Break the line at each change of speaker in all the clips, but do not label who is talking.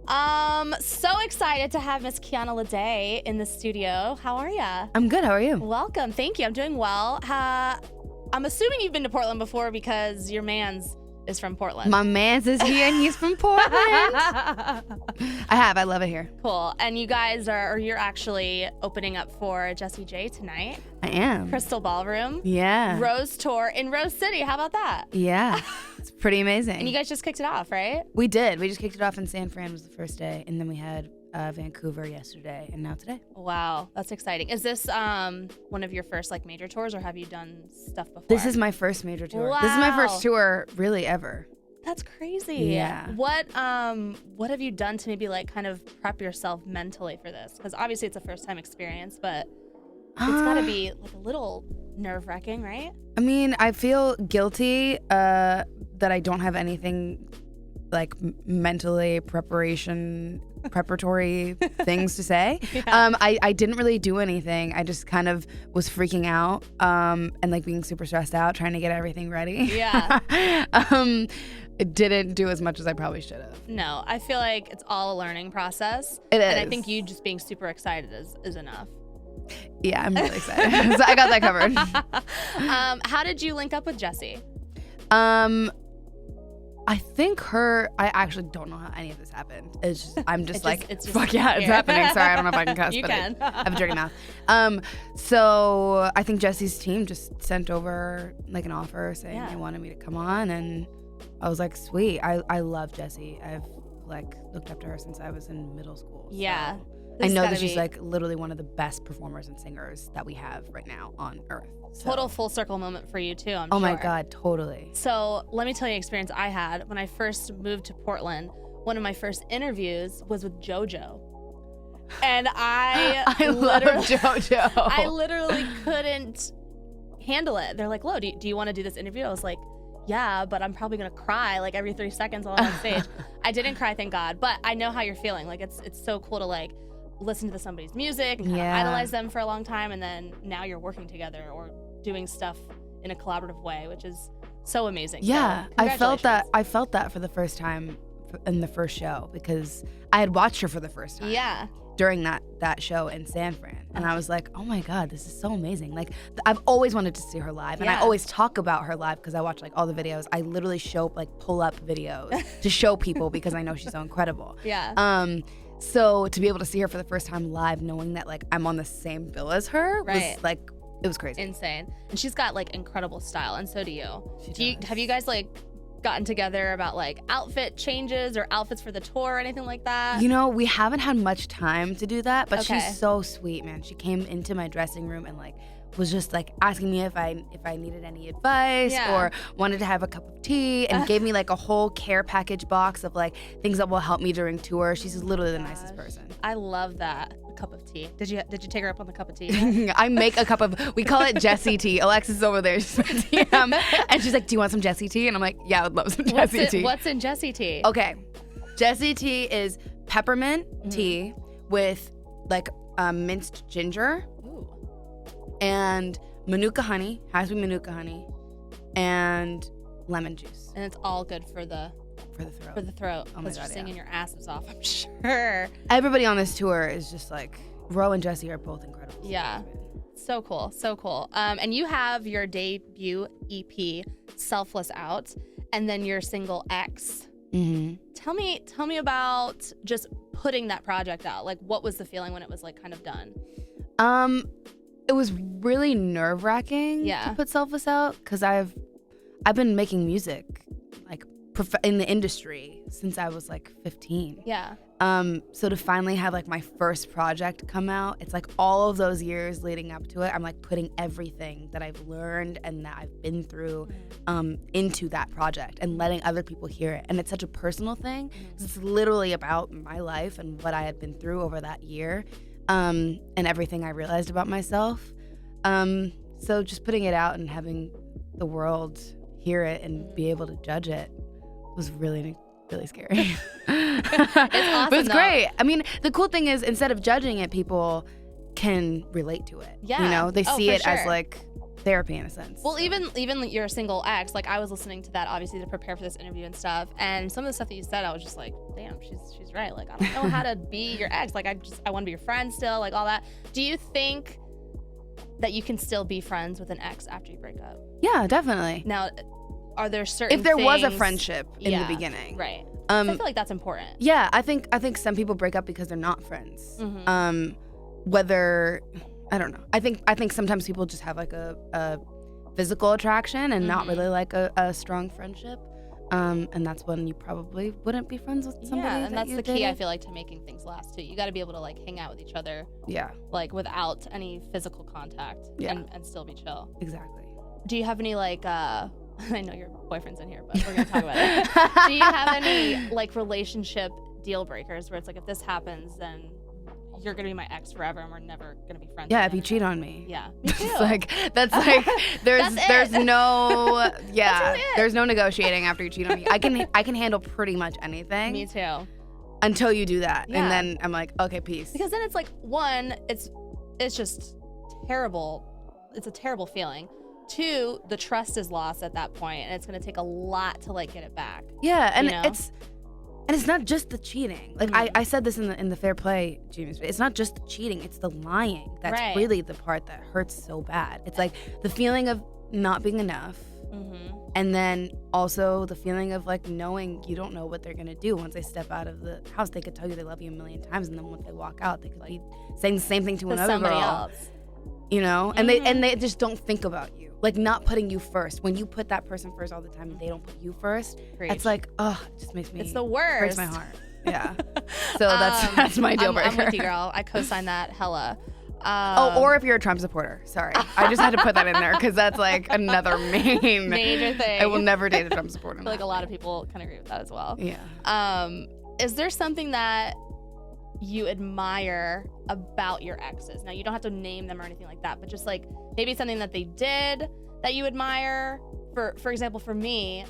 So excited to have Miss Kiana Lede in the studio. How are ya?
I'm good. How are you?
Welcome. Thank you. I'm doing well. I'm assuming you've been to Portland before because your man's is from Portland.
My man's is here and he's from Portland. I have. I love it here.
Cool. And you guys you're actually opening up for Jessie J tonight.
I am.
Crystal Ballroom.
Yeah.
R.O.S.E Tour in R.O.S.E City. How about that?
Yeah. It's pretty amazing.
And you guys just kicked it off, right?
We did. We just kicked it off in San Fran was the first day. And then we had Vancouver yesterday and now today.
Wow. That's exciting. Is this one of your first major tours or have you done stuff before?
This is my first major tour.
Wow.
This is my first tour really ever.
That's crazy.
Yeah.
What have you done to maybe kind of prep yourself mentally for this? Because obviously it's a first time experience, but it's got to be a little nerve-wracking, right?
I mean, I feel guilty that I don't have anything mentally preparatory things to say. Yeah. I didn't really do anything. I just kind of was freaking out and being super stressed out, trying to get everything ready.
Yeah.
It didn't do as much as I probably should have.
No, I feel like it's all a learning process.
It is.
And I think you just being super excited is enough.
Yeah, I'm really excited. So I got that covered.
How did you link up with Jessie?
I think I actually don't know how any of this happened. It's just, I'm just fuck yeah, it's
here.
happening. Sorry, I don't know if I can cuss,
You
but
can.
I have a dirty mouth. So I think Jessie's team just sent over an offer saying they wanted me to come on, and I was like, sweet. I love Jessie. I've looked up to her since I was in middle school. So.
Yeah.
I know that she's literally one of the best performers and singers that we have right now on earth. So.
Total full circle moment for you too, I'm
sure. Oh my God, totally.
So let me tell you an experience I had when I first moved to Portland. One of my first interviews was with JoJo. And I
love JoJo.
I literally couldn't handle it. They're like, Lo, do you want to do this interview? I was like, yeah, but I'm probably gonna cry every 3 seconds while I'm on stage. I didn't cry, thank God, but I know how you're feeling. It's so cool to listen to somebody's music and kind of idolize them for a long time, and then now you're working together or doing stuff in a collaborative way, which is so amazing.
Yeah,
so,
I felt that for the first time in the first show because I had watched her for the first time.
Yeah.
During that show in San Fran, and I was like, oh my God, this is so amazing. I've always wanted to see her live, and I always talk about her live because I watch all the videos. I literally pull up videos to show people because I know she's so incredible.
Yeah.
So to be able to see her for the first time live, knowing that I'm on the same bill as her, was it was crazy.
Insane. And she's got incredible style, and so do you. Have you guys gotten together about outfit changes or outfits for the tour or anything like that?
We haven't had much time to do that, but she's so sweet, man. She came into my dressing room and was just asking me if I needed any advice or wanted to have a cup of tea, and gave me a whole care package box of things that will help me during tour. She's literally the nicest person.
I love that. A cup of tea. Did you take her up on the cup of tea?
I make a cup of, we call it Jessie tea. Alexis is over there, she's my DM, and she's like, do you want some Jessie tea? And I'm like, yeah, I would love some Jessie tea.
What's in Jessie tea?
Okay, Jessie tea is peppermint tea with minced ginger. And Manuka honey, has to be Manuka honey, and lemon juice.
And it's all good for the
throat.
For the throat.
Oh my God,
you're singing your asses off, I'm sure.
Everybody on this tour is just Ro and Jessie are both incredible.
Yeah. So cool. So cool. And you have your debut EP, Selfless Out, and then your single X.
Mm-hmm.
Tell me about just putting that project out. What was the feeling when it was kind of done?
It was really nerve-wracking to put Selfless out because I've been making music in the industry since I was 15.
Yeah.
So to finally have my first project come out, it's all of those years leading up to it, I'm putting everything that I've learned and that I've been through into that project and letting other people hear it. And it's such a personal thing. It's literally about my life and what I had been through over that year. And everything I realized about myself. So just putting it out and having the world hear it and be able to judge it was really, really scary.
It's awesome,
but it's great. I mean, the cool thing is instead of judging it, people can relate to it.
Yeah.
They see it
sure.
as therapy in a sense.
Well, even your single ex, like I was listening to that obviously to prepare for this interview and stuff, and some of the stuff that you said, I was just like, damn, she's right. Like I don't know how to be your ex. Like I want to be your friend still, like all that. Do you think that you can still be friends with an ex after you break up?
Yeah, definitely.
Now, are there certain
if there was a
things-
friendship in the beginning,
right? So I feel like that's important.
Yeah, I think some people break up because they're not friends. Whether I don't know. I think sometimes people just have like a physical attraction and not really like a strong friendship. And that's when you probably wouldn't be friends with somebody.
Yeah, and that's the key,
dated.
I feel like, to making things last too. You got to be able to like hang out with each other.
Yeah.
Like without any physical contact.
Yeah.
And still be chill.
Exactly.
Do you have any like I know your boyfriend's in here, but we're gonna talk about it. Do you have any like relationship deal breakers where it's like, if this happens, then you're gonna be my ex forever and we're never gonna be friends?
Yeah,
again?
if you cheat on me.
Yeah, me too.
That's like there's no
That's really it.
there's no negotiating after you cheat on me. I can handle pretty much anything.
Me too.
Until you do that,
Yeah.
and then I'm like, okay, peace.
Because then it's like, one, it's just terrible. It's a terrible feeling. Two, the trust is lost at that point, and it's gonna take a lot to like get it back.
Yeah, and
you know?
it's not just the cheating. Like I said this in the fair play, Genius. It's not just the cheating; it's the lying. That's
Right.
really the part that hurts so bad. It's like the feeling of not being enough, and then also the feeling of like knowing you don't know what they're gonna do once they step out of the house. They could tell you they love you a million times, and then once they walk out, they could be saying the same thing to another
somebody
girl.
else.
You know, and they just don't think about you. Like not putting you first. When you put that person first all the time and they don't put you first,
Preach.
it's like, it just makes me.
It's the worst.
Breaks my heart. Yeah. So that's my deal breaker.
I'm with you, girl. I co-sign that hella.
Or if you're a Trump supporter. Sorry, I just had to put that in there because that's like another
major thing.
I will never date a Trump supporter.
I feel like a lot of people kind of agree with that as well.
Yeah.
Is there something that you admire about your exes? Now, you don't have to name them or anything like that, but just like maybe something that they did that you admire. For example, for me,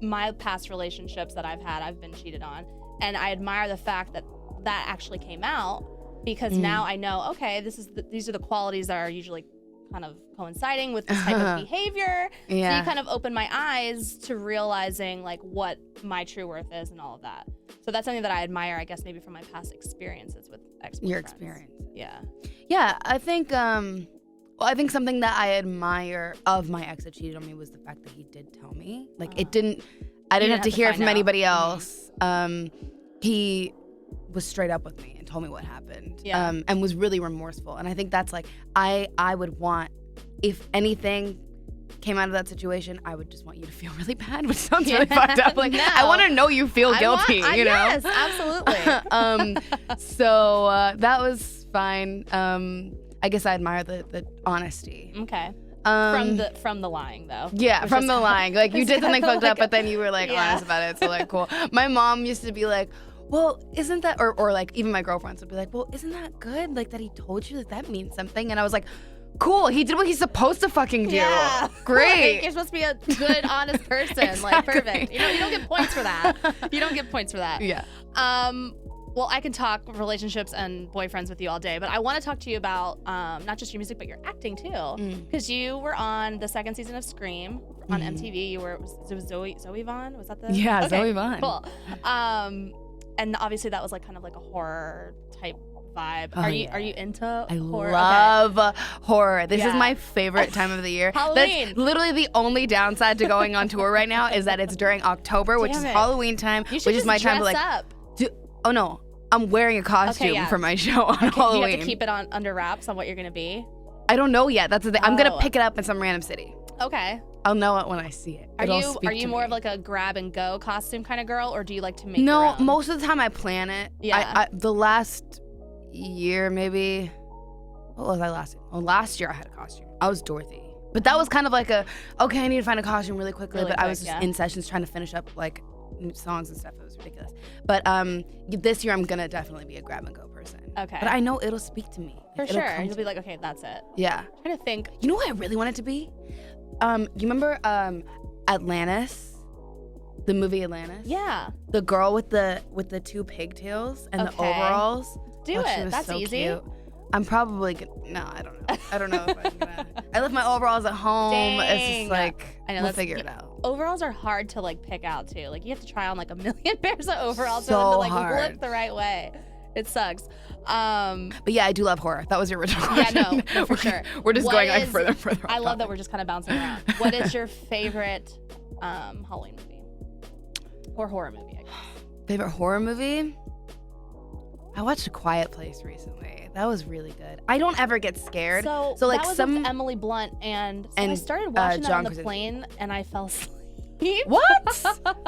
my past relationships that I've had, I've been cheated on, and I admire the fact that that actually came out, because now I know, okay, these are the qualities that are usually kind of coinciding with this type of behavior.
Yeah.
So you kind of open my eyes to realizing like what my true worth is and all of that. So that's something that I admire, I guess, maybe from my past experiences with ex-boyfriends.
Your experience.
Yeah.
Yeah, I think I think something that I admire of my ex that cheated on me was the fact that he did tell me. Like I didn't have to hear it from anybody else. He was straight up with me and told me what happened.
Yeah.
And was really remorseful. And I think that's like I would want, if anything came out of that situation, I would just want you to feel really bad, which sounds really fucked up. Like,
No.
I want to know you feel guilty, you know?
Yes, absolutely.
So that was fine. I guess I admire the honesty.
Okay. From the lying, though.
Yeah, from the lying. Like, you did something fucked up, but then you were like
Yeah.
honest about it. So like, cool. My mom used to be like, well, isn't that, or like even my girlfriends would be like, well, isn't that good? Like that he told you, like that means something. And I was like, cool, he did what he's supposed to fucking do.
Yeah.
Great.
Like, you're supposed to be a good, honest person. Like,
Exactly.
perfect. You don't get points for that. You don't get points for that.
Yeah.
Well, I can talk relationships and boyfriends with you all day, but I want to talk to you about not just your music, but your acting too. Because you were on the second season of Scream on MTV. You were, it was Zoe Vaughn? Was that the?
Yeah,
Okay,
Zoe Vaughn.
Cool. And obviously that was like kind of like a horror type vibe.
Oh,
Are
yeah.
you into
I
horror?
love horror. This is
Yeah.
my favorite time of the year.
Halloween.
That's literally the only downside to going on tour right now is that it's during October, which
Damn
is
it.
Halloween time,
You
which
should
is
just
my time to
dress
like.
up.
Oh no, I'm wearing a costume
yeah.
for my show on
Okay,
Halloween.
you have to keep it on under wraps on what you're gonna be.
I don't know yet. That's the thing. I'm gonna
Oh.
pick it up in some random city.
Okay.
I'll know it when I see it.
Are
It'll
you
speak to
more
me.
of like a grab and go costume kind of girl, or do you like to make your
No,
own?
most of the time I plan it.
Yeah.
The last year, maybe. What was I last year? Oh, last year I had a costume. I was Dorothy. But that was kind of like okay, I need to find a costume really quickly.
Really
but I
quick,
was just
yeah.
in sessions trying to finish up like new songs and stuff. It was ridiculous. But this year I'm gonna definitely be a grab and go person.
Okay.
But I know it'll speak to me.
For
It'll
sure.
come
You'll
to
be like, okay, that's it.
Yeah.
I'm trying to think.
You know what I really wanted to be? You remember Atlantis? The movie Atlantis?
Yeah.
The girl with the two pigtails and the
Okay.
overalls.
Do
Oh, she
it.
was
That's
so
easy.
cute. I'm probably no, I don't know. I don't know if I'm gonna. I left my overalls at home.
Dang.
It's just like
I know,
we'll figure it out.
Overalls are hard to like pick out too. Like you have to try on like a million pairs of overalls
So
for them to like
hard.
look the right way. It sucks.
But yeah, I do love horror. That was your original
Yeah,
question.
no, for sure.
We're just
What
going like
is-
further and further.
I love that we're just kind of bouncing around. What is your favorite Halloween movie or horror movie? I guess.
Favorite horror movie? I watched A Quiet Place recently. That was really good. I don't ever get scared.
So
like
that was
some
with Emily Blunt, and so I
and,
started watching that
John
on the
Krasinski.
plane, and I fell asleep.
What?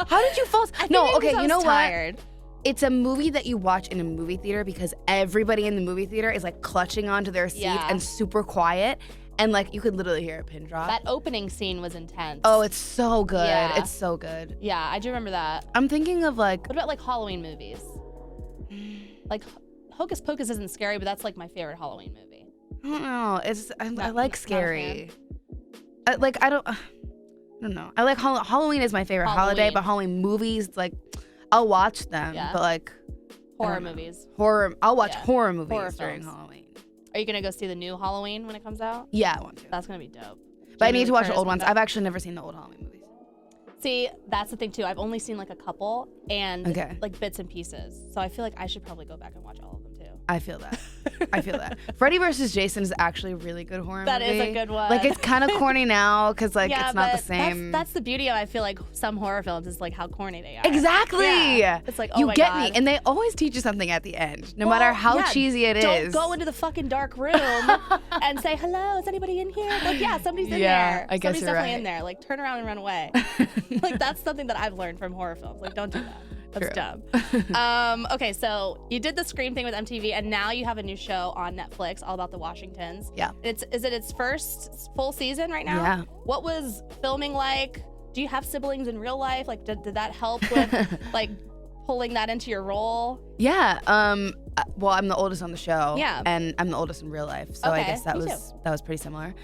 How did you fall? No, okay. You know what?
Tired.
It's a movie that you watch in a movie theater because everybody in the movie theater is like clutching onto their seat
Yeah.
and super quiet, and like you could literally hear a pin drop.
That opening scene was intense.
Oh, it's so good.
Yeah.
It's so good.
Yeah, I do remember that.
I'm thinking of like
What about like Halloween movies? Like Hocus Pocus isn't scary, but that's like my favorite Halloween movie.
I don't know. It's I
Not
like
a
scary. I don't know. I like Halloween is my favorite holiday,
Halloween.
but Halloween movies, like I'll watch them,
Yeah.
but like
Horror
don't know.
movies.
horror. I'll watch
Yeah.
horror movies
Horror
during
films.
Halloween.
Are you gonna go see the new Halloween when it comes out?
Yeah, I want to.
That's gonna be dope.
But I
Jamie
need to
Lee
watch the
Curtis
old
comes
ones.
out.
I've actually never seen the old Halloween movies.
See, that's the thing too. I've only seen like a couple and
Okay.
like bits and pieces. So I feel like I should probably go back and watch all of them too.
I feel that. I feel that. Freddy vs. Jason is actually a really good horror
That
movie.
is a good one.
Like it's kind of corny now because like
Yeah,
it's not the
but
same.
That's the beauty of I feel like some horror films is like how corny they are.
Exactly.
Yeah. It's like, oh
you
my
get
God.
me, and they always teach you something at the end, no
Well,
matter how
yeah,
cheesy it is.
Don't go into the fucking dark room and say, hello, is anybody in here? Like, yeah, somebody's in
Yeah,
there.
I guess
Somebody's
you're
definitely
right.
in there. Like, turn around and run away. Like, that's something that I've learned from horror films. Like, don't do that. That's dumb. Okay, so you did the Scream thing with MTV, and now you have a new show on Netflix all about the Washingtons.
Yeah.
Is it its first full season right now?
Yeah.
What was filming like? Do you have siblings in real life? Like, did that help with, like, pulling that into your role?
Yeah. Well, I'm the oldest on the show.
Yeah.
And I'm the oldest in real life, so I
Okay,
guess that
me
was pretty similar.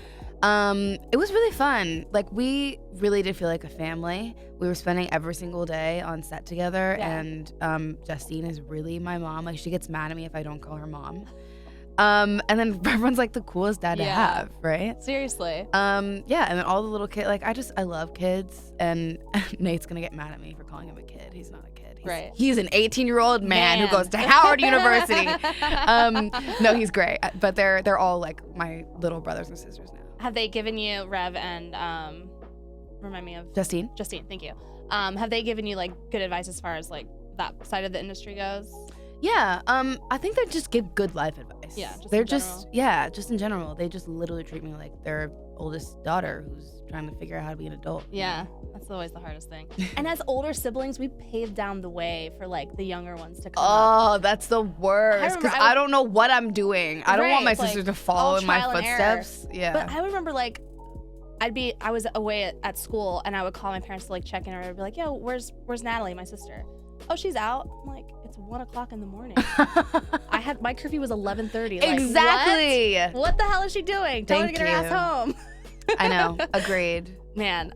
It was really fun. Like we really did feel like a family. We were spending every single day on set together,
Yeah.
and Justine is really my mom. Like she gets mad at me if I don't call her mom. And then everyone's like the coolest dad to
Yeah.
have, right?
Seriously.
Yeah, and then all the little kids. Like I love kids, and Nate's gonna get mad at me for calling him a kid. He's not a kid.
Right.
He's an 18-year-old man who goes to Howard University. No, he's great. But they're all like my little brothers and sisters now.
Have they given you Rev and remind me of
Justine?
Justine? Thank you. Have they given you like good advice as far as like that side of the industry goes?
Yeah. I think they just give good life advice.
Yeah, just
They're
in
just just in general. They just literally treat me like their oldest daughter who's trying to figure out how to be an adult.
Yeah, that's always the hardest thing. And as older siblings, we paved down the way for like the younger ones to come up.
Oh, that's the worst.
remember
Because
I
I don't know what I'm doing. I don't want my
Right, like,
sisters to
all
follow in my
trial and error.
footsteps. Yeah.
But I remember like I was away at school and I would call my parents to like check in, or I'd be like, yo, where's Natalie, my sister? Oh, she's out. I'm like, it's 1:00 in the morning. My curfew was 11:30. Like,
Exactly.
What the hell is she doing? Tell her to
Thank
get her
you.
ass home.
I know. Agreed.
Man.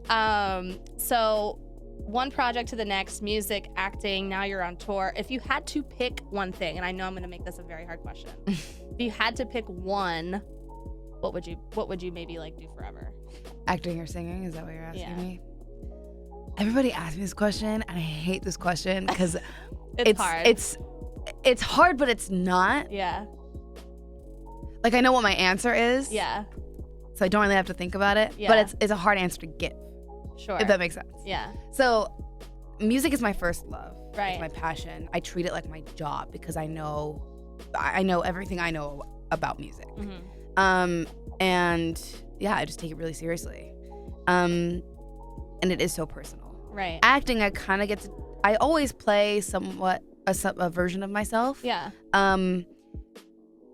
So one project to the next, music, acting, now you're on tour. If you had to pick one thing, and I know I'm gonna make this a very hard question. If you had to pick one, what would you maybe like do forever?
Acting or singing? Is that what you're asking
Yeah.
me? Everybody asks me this question, and I hate this question because
It's hard.
It's hard, but it's not.
Yeah.
Like I know what my answer is.
Yeah.
So I don't really have to think about it.
Yeah.
But it's a hard answer to give.
Sure.
If that makes sense.
Yeah.
So music is my first love.
Right.
It's my passion. I treat it like my job because I know everything I know about music.
Mm-hmm.
And yeah, I just take it really seriously. And it is so personal.
Right.
Acting, I always play somewhat a version of myself.
Yeah.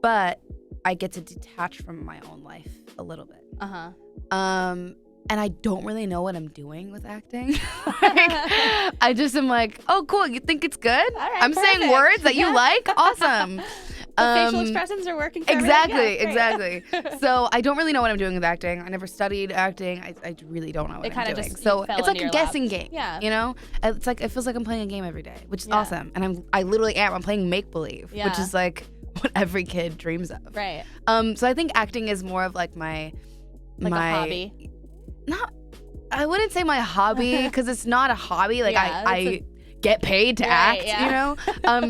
But I get to detach from my own life a little bit.
Uh-huh.
And I don't really know what I'm doing with acting. I just am like, oh, cool. You think it's good?
All right,
I'm saying
perfect.
words that you like? Awesome.
The facial expressions are working for me.
Exactly,
Yeah, great.
exactly. So I don't really know what I'm doing with acting. I never studied acting. I really don't know what
It
I'm
kinda
doing.
just
So
fell
it's like
into
a
your
guessing
lap.
game.
Yeah.
You know? It's like it feels like I'm playing a game every day, which is
Yeah.
awesome. And I literally am. I'm playing make believe,
Yeah.
which is like what every kid dreams of.
Right.
So I think acting is more of like my
A hobby.
Not, I wouldn't say my hobby because it's not a hobby. Like I get paid to act, you know.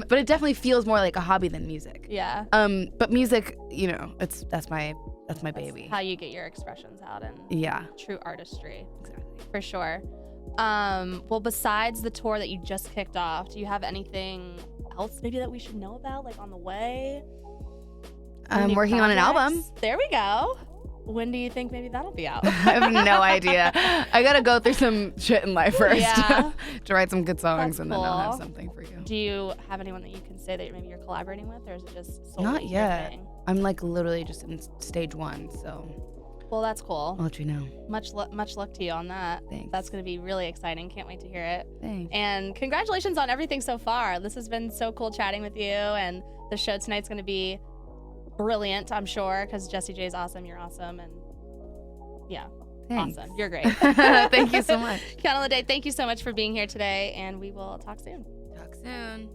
But it definitely feels more like a hobby than music.
Yeah.
But music, you know, that's my baby.
How you get your expressions out and true artistry.
Exactly.
For sure. Well, besides the tour that you just kicked off, do you have anything else maybe that we should know about, like on the way?
I'm working on an album.
There we go. When do you think maybe that'll be out?
I have no idea. I gotta go through some shit in life first to write some good songs, and then I'll have something for you.
Do you have anyone that you can say that maybe you're collaborating with, or is it just solely
not yet?
Thing?
I'm like literally just in stage 1, so.
Well, that's cool.
I'll let you know.
Much luck to you on that.
Thanks.
That's gonna be really exciting. Can't wait to hear it.
Thanks.
And congratulations on everything so far. This has been so cool chatting with you, and the show tonight's gonna be brilliant, I'm sure, because Jessie J is awesome, you're awesome, and
Thanks.
Awesome. You're great.
Thank you so much.
Kiana Lede, thank you so much for being here today, and we will talk soon.
Talk soon.